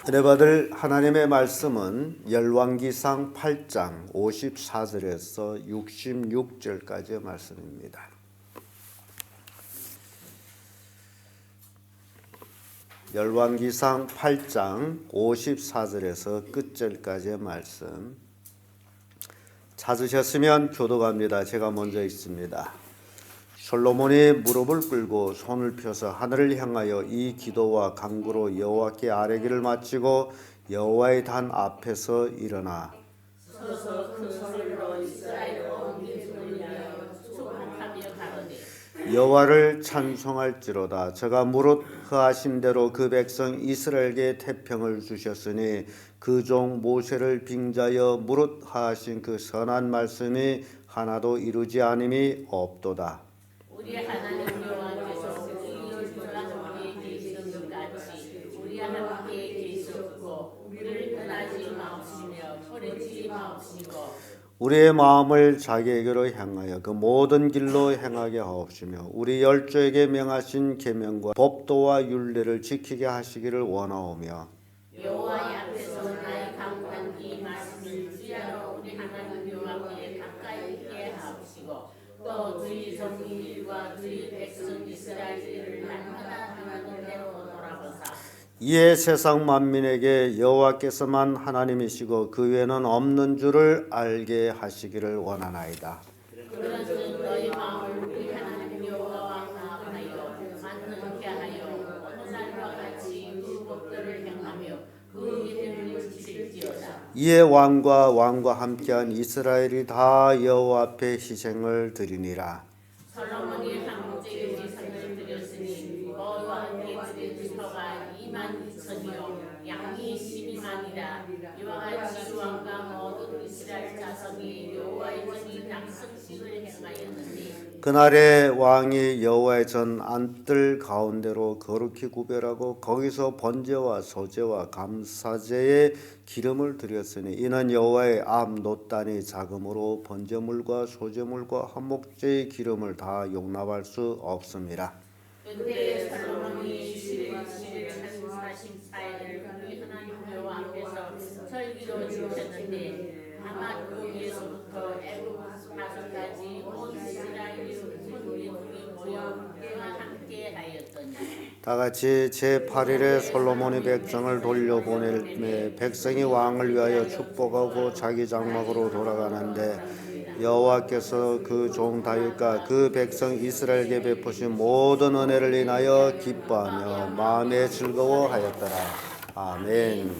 은혜 받을 하나님의 말씀은 열왕기상 8장 54절에서 66절까지의 말씀입니다. 열왕기상 8장 54절에서 끝절까지의 말씀 찾으셨으면 교독합니다. 제가 먼저 읽습니다. 솔로몬이 무릎을 꿇고 손을 펴서 하늘을 향하여 이 기도와 간구로 여호와께 아뢰기를 마치고 여호와의 단 앞에서 일어나 서서 큰 소리로 이스라엘 온 민족을 위하여 축복하며 가로되 여호와를 찬송할지로다. 저가 무릇 허하신 대로 그 백성 이스라엘에게 태평을 주셨으니 그 종 모세를 빙자하여 무릇 하신 그 선한 말씀이 하나도 이루지 않음이 없도다. 우리 하나님 여호와께서 우리 열조와 함께 계시는 것 같이 우리와 함께 계셨고 우리를 떠나지 마옵시며 버리지 마옵시고 우리의 마음을 자기에게로 향하여 그 모든 길로 행하게 하옵시며 우리 열조에게 명하신 계명과 법도와 율례를 지키게 하시기를 원하오며 여호와의 앞에서 나의 강구한 이 말씀을 주야로 우리 하나님 여호와께 가까이 있게 하옵시고 또 주의 정의와 주의 백성 이스라엘을 날마다 하나님 대로 돌아보사 이에 세상 만민에게 여호와께서만 하나님이시고 그 외에는 없는 줄을 알게 하시기를 원하나이다. 그런즉 너희 마음을 우리 하나님 여호와와 화합하여 만능케 하여 오늘날과 같이 그 법도를 행하며 그 이름을 지킬지어다. 이에 왕과 함께한 이스라엘이 다 여호와 앞에 희생을 드리니라. 솔로몬이 한국제 제사를 드렸으니 너희와 함께 드린 표가 22,000이요 양이 12만이라. 이와 같이 왕과 모든 이스라엘 자손이 여호와의 전이 낙성식을 행하였느니 그날에 왕이 여호와의 전 안뜰 가운데로 거룩히 구별하고 거기서 번제와 소제와 감사제의 기름을 드렸으니 이는 여호와의 앞 놋단이 작음으로 번제물과 소제물과 한목제의 기름을 다 용납할 수 없습니다. 그때 솔로몬이 11일 44일을 우리 하나님 여호와 앞에서 절기로 지켰는데 다만 거기에서부터 애굽 가서까지 온 이스라엘이 손이 모여 그와 함께 하였더니 다같이 제8일에 솔로몬이 백성을 돌려보낼 백성이 왕을 위하여 축복하고 자기 장막으로 돌아가는데 여호와께서 그 종 다윗과 그 백성 이스라엘에게 베푸신 모든 은혜를 인하여 기뻐하며 마음에 즐거워하였더라. 아멘.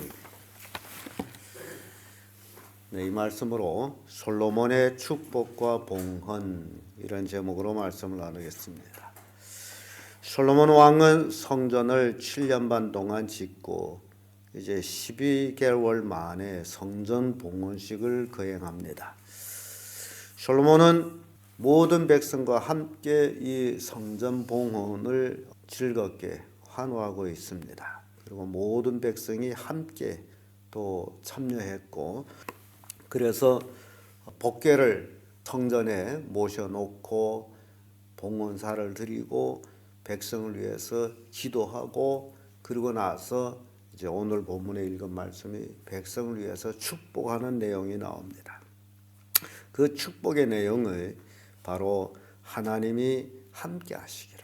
네, 이 말씀으로 솔로몬의 축복과 봉헌 이런 제목으로 말씀을 나누겠습니다. 솔로몬 왕은 성전을 7년 반 동안 짓고 이제 12개월 만에 성전 봉헌식을 거행합니다. 솔로몬은 모든 백성과 함께 이 성전 봉헌을 즐겁게 환호하고 있습니다. 그리고 모든 백성이 함께 또 참여했고 그래서 법궤를 성전에 모셔놓고 봉헌사를 드리고 백성을 위해서 기도하고 그리고 나서 이제 오늘 본문에 읽은 말씀이 백성을 위해서 축복하는 내용이 나옵니다. 그 축복의 내용을 바로 하나님이 함께 하시기를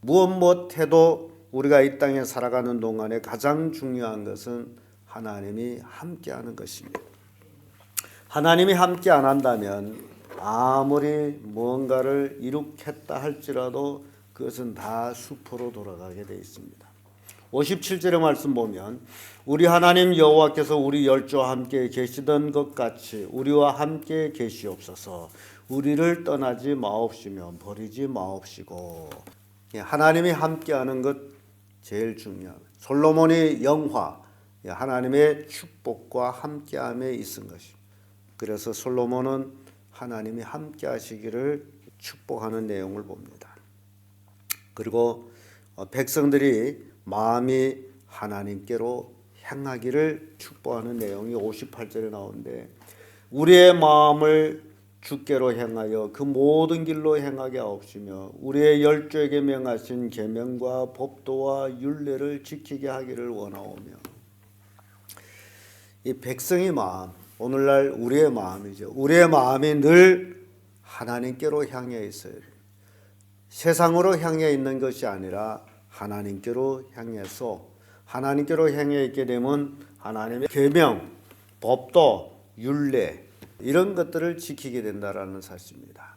무엇 못해도 우리가 이 땅에 살아가는 동안에 가장 중요한 것은 하나님이 함께 하는 것입니다. 하나님이 함께 안 한다면 아무리 무언가를 이룩했다 할지라도 그것은 다 수포로 돌아가게 되어 있습니다. 57절의 말씀 보면 우리 하나님 여호와께서 우리 열조와 함께 계시던 것 같이 우리와 함께 계시옵소서. 우리를 떠나지 마옵시며 버리지 마옵시고. 하나님이 함께하는 것 제일 중요합니다. 솔로몬이 영화 하나님의 축복과 함께함에 있은 것입니다. 그래서 솔로몬은 하나님이 함께하시기를 축복하는 내용을 봅니다. 그리고 백성들이 마음이 하나님께로 향하기를 축복하는 내용이 58절에 나오는데 우리의 마음을 주께로 향하여 그 모든 길로 행하게 하옵시며 우리의 열조에게 명하신 계명과 법도와 율례를 지키게 하기를 원하오며 이 백성의 마음, 오늘날 우리의 마음이죠. 우리의 마음이 늘 하나님께로 향해 있어요. 세상으로 향해 있는 것이 아니라 하나님께로 향해서 하나님께로 향해 있게 되면 하나님의 계명, 법도, 율례 이런 것들을 지키게 된다라는 사실입니다.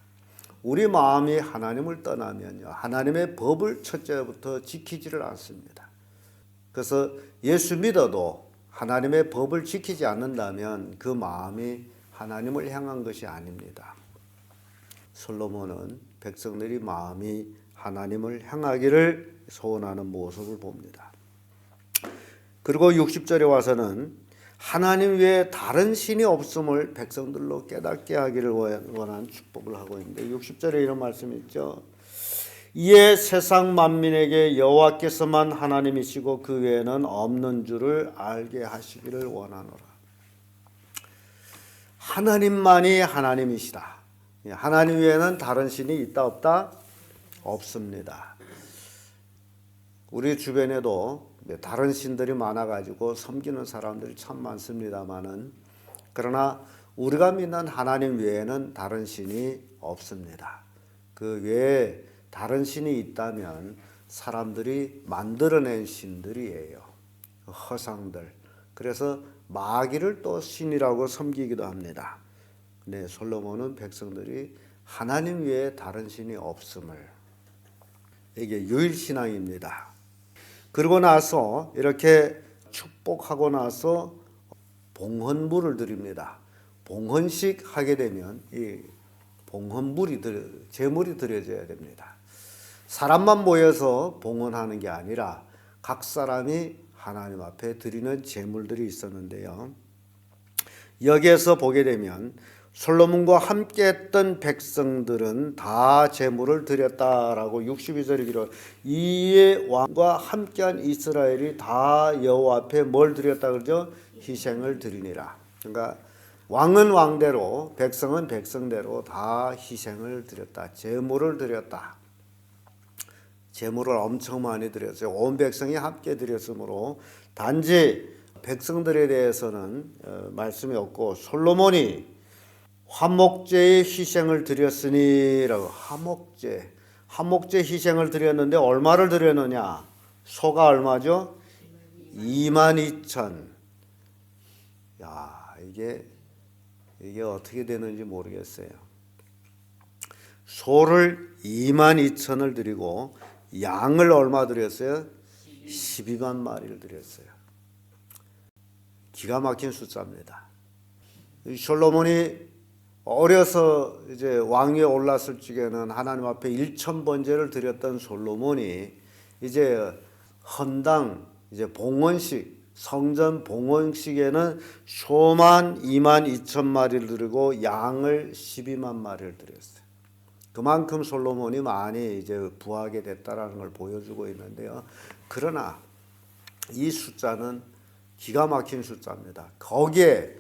우리 마음이 하나님을 떠나면요, 하나님의 법을 첫째부터 지키지를 않습니다. 그래서 예수 믿어도 하나님의 법을 지키지 않는다면 그 마음이 하나님을 향한 것이 아닙니다. 솔로몬은 백성들이 마음이 하나님을 향하기를 소원하는 모습을 봅니다. 그리고 60절에 와서는 하나님 외에 다른 신이 없음을 백성들로 깨닫게 하기를 원하는 축복을 하고 있는데 60절에 이런 말씀이 있죠. 이에 세상 만민에게 여호와께서만 하나님이시고 그 외에는 없는 줄을 알게 하시기를 원하노라. 하나님만이 하나님이시다. 하나님 외에는 다른 신이 있다 없다? 없습니다. 우리 주변에도 다른 신들이 많아가지고 섬기는 사람들이 참 많습니다만은 그러나 우리가 믿는 하나님 외에는 다른 신이 없습니다. 그 외에 다른 신이 있다면 사람들이 만들어낸 신들이에요. 허상들. 그래서 마귀를 또 신이라고 섬기기도 합니다. 네, 솔로몬은 백성들이 하나님 외에 다른 신이 없음을, 이게 유일신앙입니다. 그러고 나서 이렇게 축복하고 나서 봉헌물을 드립니다. 봉헌식 하게 되면 이 봉헌물이 제물이 드려져야 됩니다. 사람만 모여서 봉헌하는 게 아니라 각 사람이 하나님 앞에 드리는 제물들이 있었는데요. 여기에서 보게 되면 솔로몬과 함께 했던 백성들은 다 제물을 드렸다라고 62절에 기록. 이에 왕과 함께한 이스라엘이 다 여호와 앞에 뭘 드렸다 그러죠? 희생을 드리니라. 그러니까 왕은 왕대로 백성은 백성대로 다 희생을 드렸다. 제물을 드렸다. 제물을 엄청 많이 드렸어요. 온 백성이 함께 드렸으므로 단지 백성들에 대해서는 말씀이 없고 솔로몬이 화목제의 희생을 드렸으니라고. 화목제 희생을 드렸는데 얼마를 드렸느냐? 소가 얼마죠? 22,000. 야, 이게 어떻게 되는지 모르겠어요. 소를 22,000을 드리고 양을 얼마 드렸어요? 12만 마리를 드렸어요. 기가 막힌 숫자입니다. 솔로몬이 어려서 이제 왕위에 올랐을 적에는 하나님 앞에 1,000번제를 드렸던 솔로몬이 이제 헌당, 이제 봉헌식, 성전 봉헌식에는 소만 22,000마리를 드리고 양을 12만 마리를 드렸어요. 그만큼 솔로몬이 많이 이제 부하게 됐다라는 걸 보여주고 있는데요. 그러나 이 숫자는 기가 막힌 숫자입니다. 거기에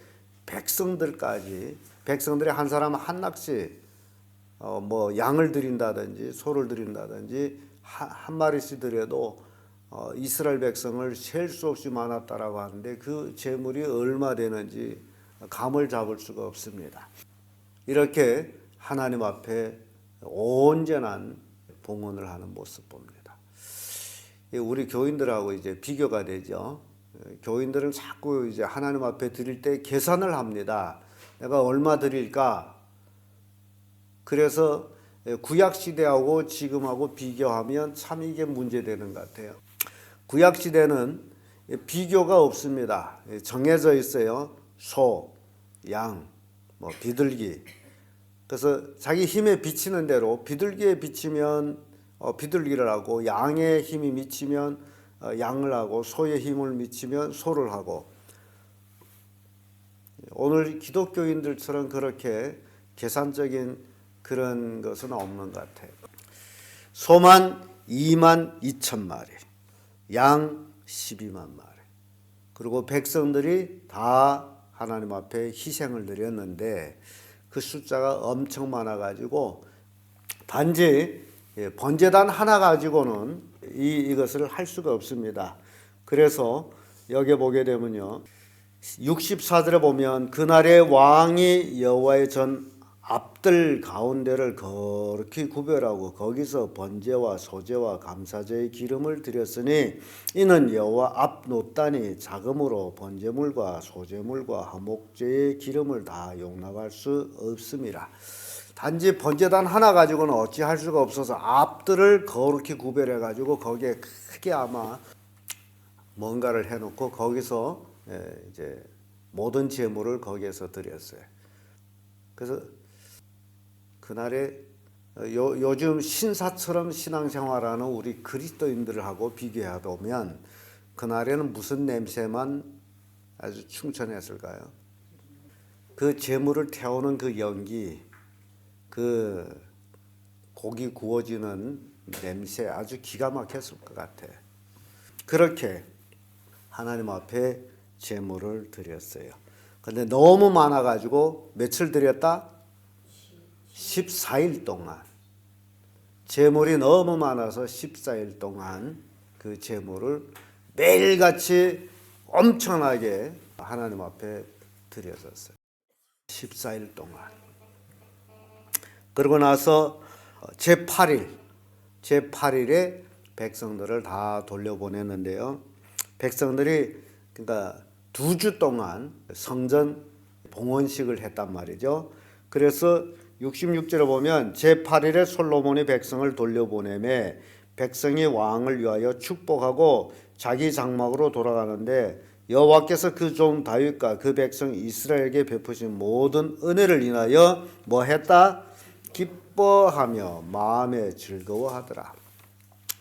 백성들이 한 사람 한 낚씩 뭐 양을 드린다든지 소를 드린다든지 한 마리씩 드려도 이스라엘 백성을 셀 수 없이 많았다라고 하는데 그 재물이 얼마 되는지 감을 잡을 수가 없습니다. 이렇게 하나님 앞에 온전한 봉헌을 하는 모습 봅니다. 우리 교인들하고 이제 비교가 되죠. 교인들은 자꾸 이제 하나님 앞에 드릴 때 계산을 합니다. 내가 얼마 드릴까? 그래서 구약 시대하고 지금하고 비교하면 참 이게 문제되는 것 같아요. 구약 시대는 비교가 없습니다. 정해져 있어요. 소, 양, 뭐 비둘기. 그래서 자기 힘에 비치는 대로 비둘기에 비치면 비둘기를 하고 양의 힘이 미치면 양을 하고 소의 힘을 미치면 소를 하고 오늘 기독교인들처럼 그렇게 계산적인 그런 것은 없는 것 같아요. 소만 22,000마리, 양 12만 마리. 그리고 백성들이 다 하나님 앞에 희생을 드렸는데 그 숫자가 엄청 많아가지고 단지 번제단 하나 가지고는 이것을 할 수가 없습니다. 그래서 여기 보게 되면요, 64절에 보면 그날의 왕이 여호와의 전 앞들 가운데를 거룩히 구별하고 거기서 번제와 소제와 감사제의 기름을 드렸으니 이는 여호와 앞 놋단이 자금으로 번제물과 소제물과 화목제의 기름을 다 용납할 수 없음이라. 단지 번제단 하나 가지고는 어찌할 수가 없어서 앞들을 거룩히 구별해 가지고 거기에 크게 아마 뭔가를 해놓고 거기서 이제 모든 제물을 거기에서 드렸어요. 그래서 그날에 요즘 신사처럼 신앙생활하는 우리 그리스도인들하고 비교해 보면 그날에는 무슨 냄새만 아주 충천했을까요? 그 제물을 태우는 그 연기, 그 고기 구워지는 냄새 아주 기가 막혔을 것 같아. 그렇게 하나님 앞에 제물을 드렸어요. 근데 너무 많아가지고 며칠 드렸다? 14일 동안. 제물이 너무 많아서 14일 동안 그 제물을 매일같이 엄청나게 하나님 앞에 드렸었어요. 14일 동안. 그러고 나서 제8일에 백성들을 다 돌려보냈는데요. 백성들이 그러니까 2주 동안 성전 봉헌식을 했단 말이죠. 그래서 66절에 보면 제8일에 솔로몬이 백성을 돌려보내매 백성이 왕을 위하여 축복하고 자기 장막으로 돌아가는데 여호와께서 그 종 다윗과 그 백성 이스라엘에게 베푸신 모든 은혜를 인하여 뭐 했다? 기뻐하며 마음에 즐거워하더라.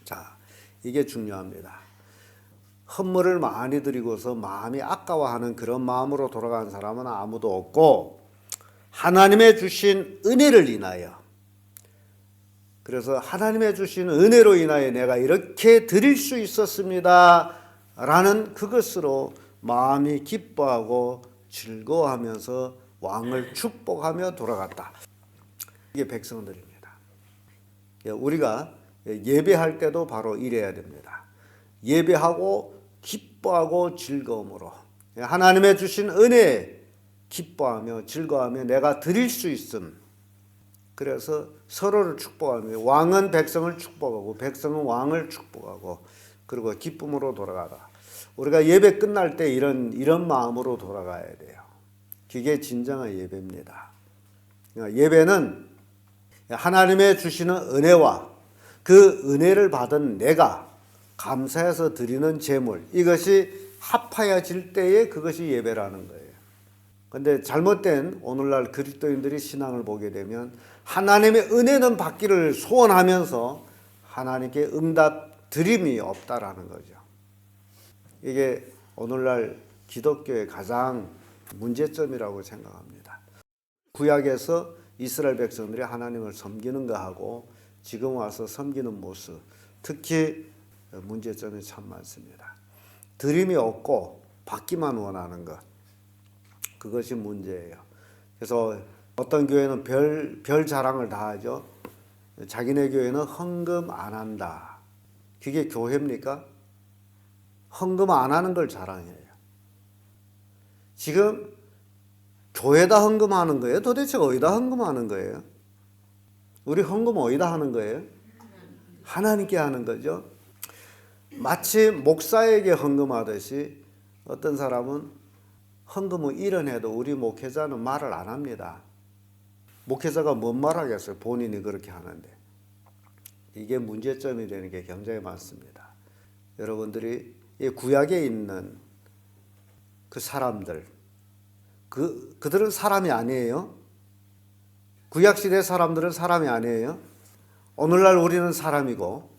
자, 이게 중요합니다. 헌물을 많이 드리고서 마음이 아까워하는 그런 마음으로 돌아가는 사람은 아무도 없고 하나님의 주신 은혜를 인하여, 그래서 하나님의 주신 은혜로 인하여 내가 이렇게 드릴 수 있었습니다 라는 그것으로 마음이 기뻐하고 즐거워하면서 왕을 축복하며 돌아갔다. 이게 백성들입니다. 우리가 예배할 때도 바로 이래야 됩니다. 예배하고 기뻐하고 즐거움으로 하나님의 주신 은혜 기뻐하며 즐거워하며 내가 드릴 수 있음. 그래서 서로를 축복하며 왕은 백성을 축복하고 백성은 왕을 축복하고 그리고 기쁨으로 돌아가라. 우리가 예배 끝날 때 이런 마음으로 돌아가야 돼요. 그게 진정한 예배입니다. 예배는 하나님의 주시는 은혜와 그 은혜를 받은 내가 감사해서 드리는 제물, 이것이 합하여질 때에 그것이 예배라는 거예요. 근데 잘못된 오늘날 그리스도인들이 신앙을 보게 되면 하나님의 은혜는 받기를 소원하면서 하나님께 응답 드림이 없다라는 거죠. 이게 오늘날 기독교의 가장 문제점이라고 생각합니다. 구약에서 이스라엘 백성들이 하나님을 섬기는 거하고 지금 와서 섬기는 모습, 특히 문제점이 참 많습니다. 드림이 없고 받기만 원하는 것, 그것이 문제예요. 그래서 어떤 교회는 별 자랑을 다 하죠. 자기네 교회는 헌금 안 한다. 그게 교회입니까? 헌금 안 하는 걸 자랑해요. 지금 교회다 헌금하는 거예요? 도대체 어디다 헌금하는 거예요? 우리 헌금 어디다 하는 거예요? 하나님께 하는 거죠. 마치 목사에게 헌금하듯이 어떤 사람은 헌금을 일원해도 우리 목회자는 말을 안 합니다. 목회자가 뭔 말하겠어요? 본인이 그렇게 하는데. 이게 문제점이 되는 게 굉장히 많습니다. 여러분들이 이 구약에 있는 그 사람들, 그들은 사람이 아니에요. 구약시대 사람들은 사람이 아니에요. 오늘날 우리는 사람이고,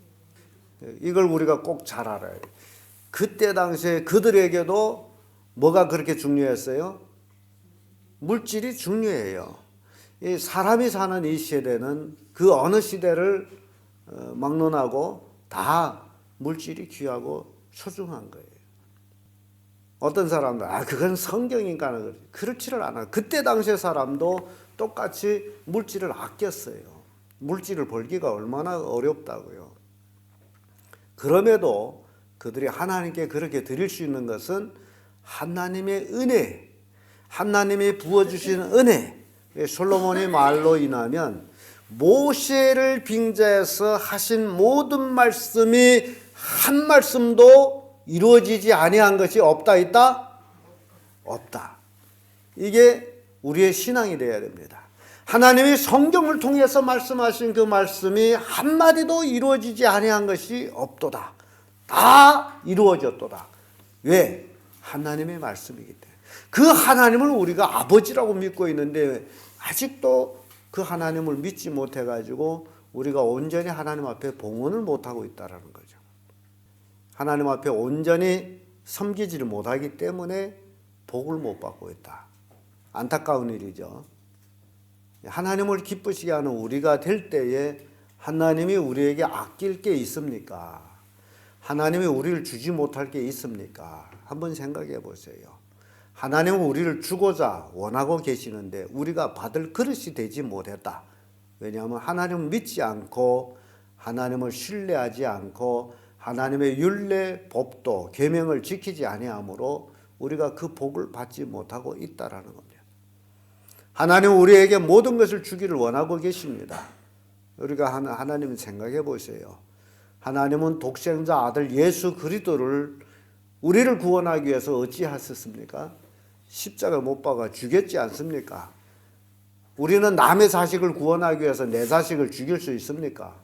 이걸 우리가 꼭 잘 알아야 돼요. 그때 당시에 그들에게도 뭐가 그렇게 중요했어요? 물질이 중요해요. 이 사람이 사는 이 시대는 그 어느 시대를 막론하고 다 물질이 귀하고 소중한 거예요. 어떤 사람들, 그건 성경인가는 그렇지를 않아요. 그때 당시의 사람도 똑같이 물질을 아꼈어요. 물질을 벌기가 얼마나 어렵다고요. 그럼에도 그들이 하나님께 그렇게 드릴 수 있는 것은 하나님의 은혜, 하나님이 부어주시는 은혜, 솔로몬의 말로 인하면 모세를 빙자해서 하신 모든 말씀이 한 말씀도 이루어지지 아니한 것이 없다 있다? 없다. 이게 우리의 신앙이 되어야 됩니다. 하나님이 성경을 통해서 말씀하신 그 말씀이 한마디도 이루어지지 아니한 것이 없도다. 다 이루어졌도다. 왜? 하나님의 말씀이기 때문에. 그 하나님을 우리가 아버지라고 믿고 있는데 아직도 그 하나님을 믿지 못해가지고 우리가 온전히 하나님 앞에 봉헌을 못하고 있다는 거죠. 하나님 앞에 온전히 섬기지를 못하기 때문에 복을 못 받고 있다. 안타까운 일이죠. 하나님을 기쁘시게 하는 우리가 될 때에 하나님이 우리에게 아낄 게 있습니까? 하나님이 우리를 주지 못할 게 있습니까? 한번 생각해 보세요. 하나님은 우리를 주고자 원하고 계시는데 우리가 받을 그릇이 되지 못했다. 왜냐하면 하나님을 믿지 않고 하나님을 신뢰하지 않고 하나님의 율례, 법도, 계명을 지키지 아니하므로 우리가 그 복을 받지 못하고 있다라는 겁니다. 하나님은 우리에게 모든 것을 주기를 원하고 계십니다. 우리가 하나님을 생각해 보세요. 하나님은 독생자 아들 예수 그리스도를 우리를 구원하기 위해서 어찌하셨습니까? 십자가 못 박아 죽였지 않습니까? 우리는 남의 자식을 구원하기 위해서 내 자식을 죽일 수 있습니까?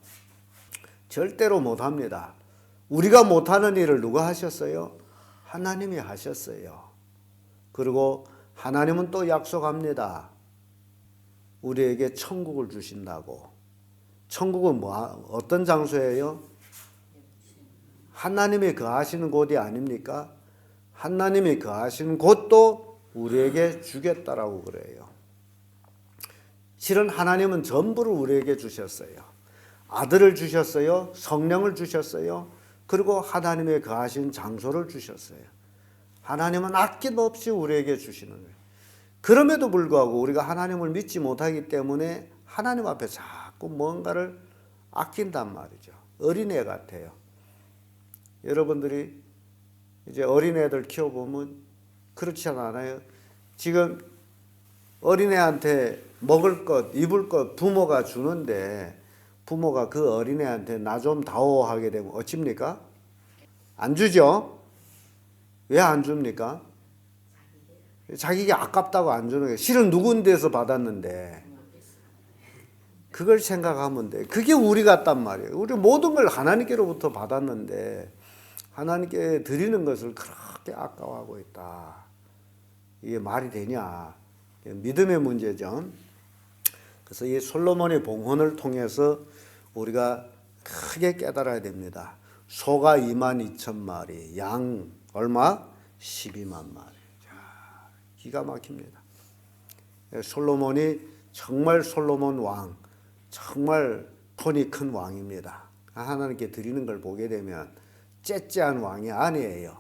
절대로 못합니다. 우리가 못하는 일을 누가 하셨어요? 하나님이 하셨어요. 그리고 하나님은 또 약속합니다. 우리에게 천국을 주신다고. 천국은 어떤 장소예요? 하나님이 거하시는 곳이 아닙니까? 하나님이 거하시는 곳도 우리에게 주겠다라고 그래요. 실은 하나님은 전부를 우리에게 주셨어요. 아들을 주셨어요. 성령을 주셨어요. 그리고 하나님의 거하신 장소를 주셨어요. 하나님은 아낌없이 우리에게 주시는 거예요. 그럼에도 불구하고 우리가 하나님을 믿지 못하기 때문에 하나님 앞에 자꾸 뭔가를 아낀단 말이죠. 어린애 같아요. 여러분들이 이제 어린애들 키워보면 그렇지 않아요? 지금 어린애한테 먹을 것, 입을 것 부모가 주는데 부모가 그 어린애한테 나 좀 다오 하게 되면 어찌입니까? 안 주죠? 왜 안 줍니까? 자기가 아깝다고 안 주는 거예요. 실은 누군데서 받았는데 그걸 생각하면 돼. 그게 우리 같단 말이에요. 우리 모든 걸 하나님께로부터 받았는데 하나님께 드리는 것을 그렇게 아까워하고 있다. 이게 말이 되냐? 믿음의 문제죠. 그래서 이 솔로몬의 봉헌을 통해서 우리가 크게 깨달아야 됩니다. 소가 22,000마리, 양 얼마? 12만 마리. 자, 기가 막힙니다. 솔로몬이 정말 솔로몬 왕, 정말 돈이 큰 왕입니다. 하나님께 드리는 걸 보게 되면 째째한 왕이 아니에요.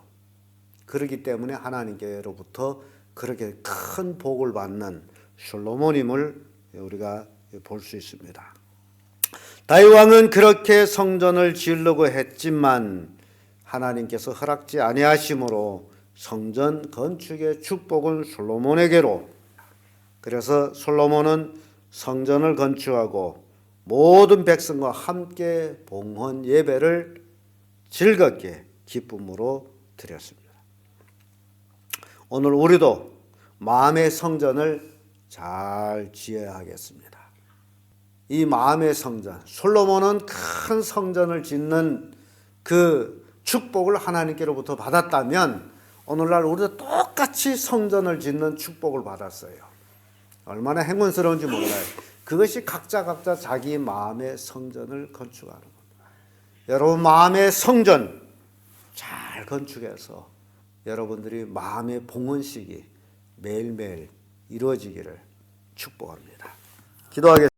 그렇기 때문에 하나님께로부터 그렇게 큰 복을 받는 솔로몬임을 우리가 볼 수 있습니다. 다윗 왕은 그렇게 성전을 지으려고 했지만 하나님께서 허락지 아니하심으로 성전 건축의 축복은 솔로몬에게로. 그래서 솔로몬은 성전을 건축하고 모든 백성과 함께 봉헌 예배를 즐겁게 기쁨으로 드렸습니다. 오늘 우리도 마음의 성전을 잘 지어야 하겠습니다. 이 마음의 성전, 솔로몬은 큰 성전을 짓는 그 축복을 하나님께로부터 받았다면 오늘날 우리도 똑같이 성전을 짓는 축복을 받았어요. 얼마나 행운스러운지 몰라요. 그것이 각자 자기 마음의 성전을 건축하는 겁니다. 여러분 마음의 성전 잘 건축해서 여러분들이 마음의 봉헌식이 매일매일 이루어지기를 축복합니다. 기도하겠습니다.